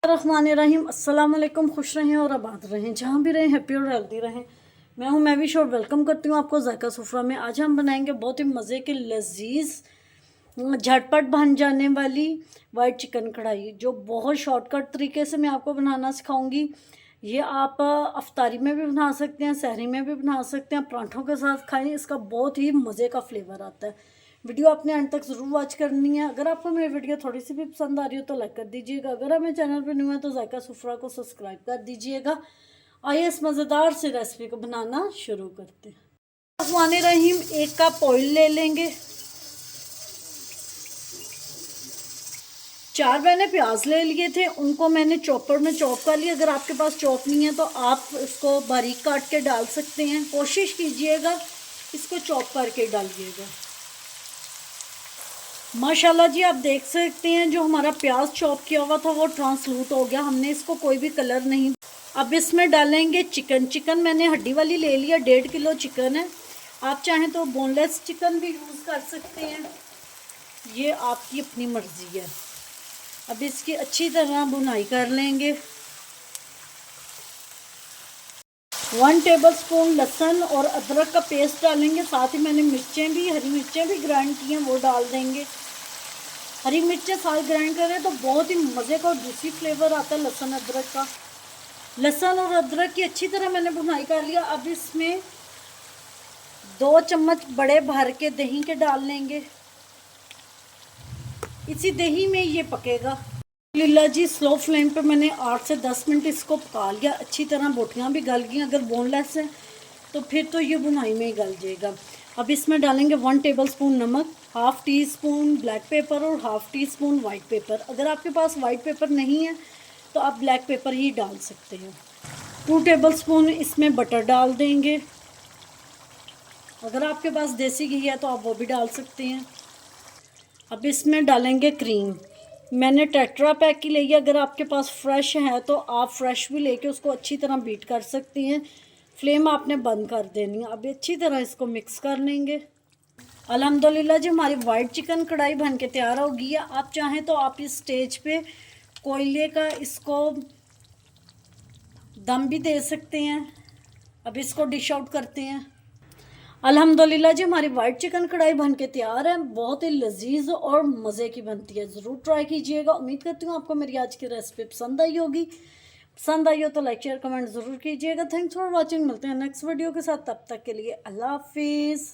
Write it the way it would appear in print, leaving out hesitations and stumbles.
रहमानिर्रहीम। अस्सलाम वालेकुम। खुश रहें और आबाद रहें, जहाँ भी रहें हैप्पी और हेल्दी रहें। मैं हूँ महविश और वेलकम करती हूँ आपको जायका सुफ्रा में। आज हम बनाएंगे बहुत ही मज़े के लजीज झटपट बन जाने वाली वाइट चिकन कढ़ाई, जो बहुत शॉर्टकट तरीके से मैं आपको बनाना सिखाऊंगी। ये आप अफ्तारी में भी बना सकते हैं, सहरी में भी बना सकते हैं, पराठों के साथ खाएं। इसका बहुत ही मज़े का फ्लेवर आता है। वीडियो आपने अंत तक ज़रूर वॉच करनी है। अगर आपको मेरी वीडियो थोड़ी सी भी पसंद आ रही हो तो लाइक कर दीजिएगा। अगर आप मेरे चैनल पर न्यू है तो जायका सुफ्रा को सब्सक्राइब कर दीजिएगा। आइए इस मज़ेदार से रेसिपी को बनाना शुरू करते हैं। रहमानिर्रहीम। 1 कप ऑयल ले लेंगे। 4 मैंने प्याज ले लिए थे, उनको मैंने चॉपर में चॉप कर लिया। अगर आपके पास चॉप नहीं है तो आप इसको बारीक काट के डाल सकते हैं। कोशिश कीजिएगा इसको चॉप करके डालिएगा। माशाल्लाह जी, आप देख सकते हैं जो हमारा प्याज चॉप किया हुआ था वो ट्रांसलूट हो गया। हमने इसको कोई भी कलर नहीं। अब इसमें डालेंगे चिकन मैंने हड्डी वाली ले लिया। 1.5 किलो चिकन है। आप चाहें तो बोनलेस चिकन भी यूज़ कर सकते हैं, ये आपकी अपनी मर्ज़ी है। अब इसकी अच्छी तरह भुनाई कर लेंगे। 1 टेबलस्पून लहसुन और अदरक का पेस्ट डालेंगे। साथ ही मैंने मिर्चें भी, हरी मिर्चें भी ग्राइंड की हैं, वो डाल देंगे। हरी मिर्चें साथ ग्राइंड करें तो बहुत ही मज़े का और जूसी फ्लेवर आता है लहसुन अदरक का। लहसुन और अदरक की अच्छी तरह मैंने भुनाई कर लिया। अब इसमें 2 चम्मच बड़े भर के दही के डाल लेंगे। इसी दही में ये पकेगा। लीला जी, स्लो फ्लेम पे मैंने 8 से 10 मिनट इसको पका लिया। अच्छी तरह बोटियाँ भी गल गई। अगर बोनलेस है तो फिर तो ये बुनाई में ही गल जाएगा। अब इसमें डालेंगे 1 टेबलस्पून नमक, 1/2 टीस्पून ब्लैक पेपर और 1/2 टीस्पून वाइट पेपर। अगर आपके पास वाइट पेपर नहीं है तो आप ब्लैक पेपर ही डाल सकते हैं। 2 टेबलस्पून इसमें बटर डाल देंगे। अगर आपके पास देसी घी है तो आप वो भी डाल सकते हैं। अब इसमें डालेंगे क्रीम। मैंने टेट्रा पैक की ली है। अगर आपके पास फ्रेश है तो आप फ्रेश भी लेके उसको अच्छी तरह बीट कर सकती हैं। फ्लेम आपने बंद कर देनी है। अब अच्छी तरह इसको मिक्स कर लेंगे। अल्हम्दुलिल्लाह जी, हमारी वाइट चिकन कढ़ाई बन के तैयार हो गई है। आप चाहें तो आप इस स्टेज पे कोयले का इसको दम भी दे सकते हैं। अब इसको डिश आउट करते हैं। अल्हम्दुलिल्लाह जी, हमारी वाइट चिकन कढ़ाई बन के तैयार है। बहुत ही लजीज और मज़े की बनती है, ज़रूर ट्राई कीजिएगा। उम्मीद करती हूँ आपको मेरी आज की रेसिपी पसंद आई होगी। पसंद आई हो तो लाइक शेयर कमेंट ज़रूर कीजिएगा। Thanks for watching. मिलते हैं नेक्स्ट वीडियो के साथ, तब तक के लिए अल्लाह हाफिज़।